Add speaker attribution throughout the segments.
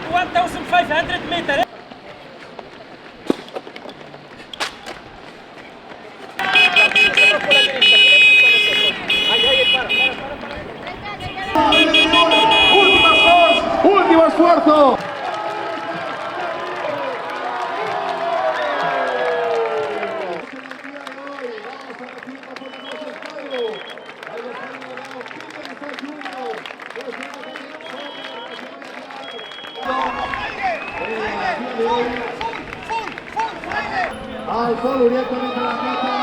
Speaker 1: 1500 meter.
Speaker 2: Último esfuerzo. Al sol directamente a la meta.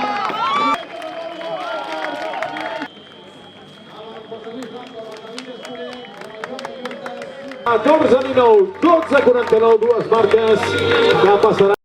Speaker 2: 14 minuts, 12:49, dues marques que passaran.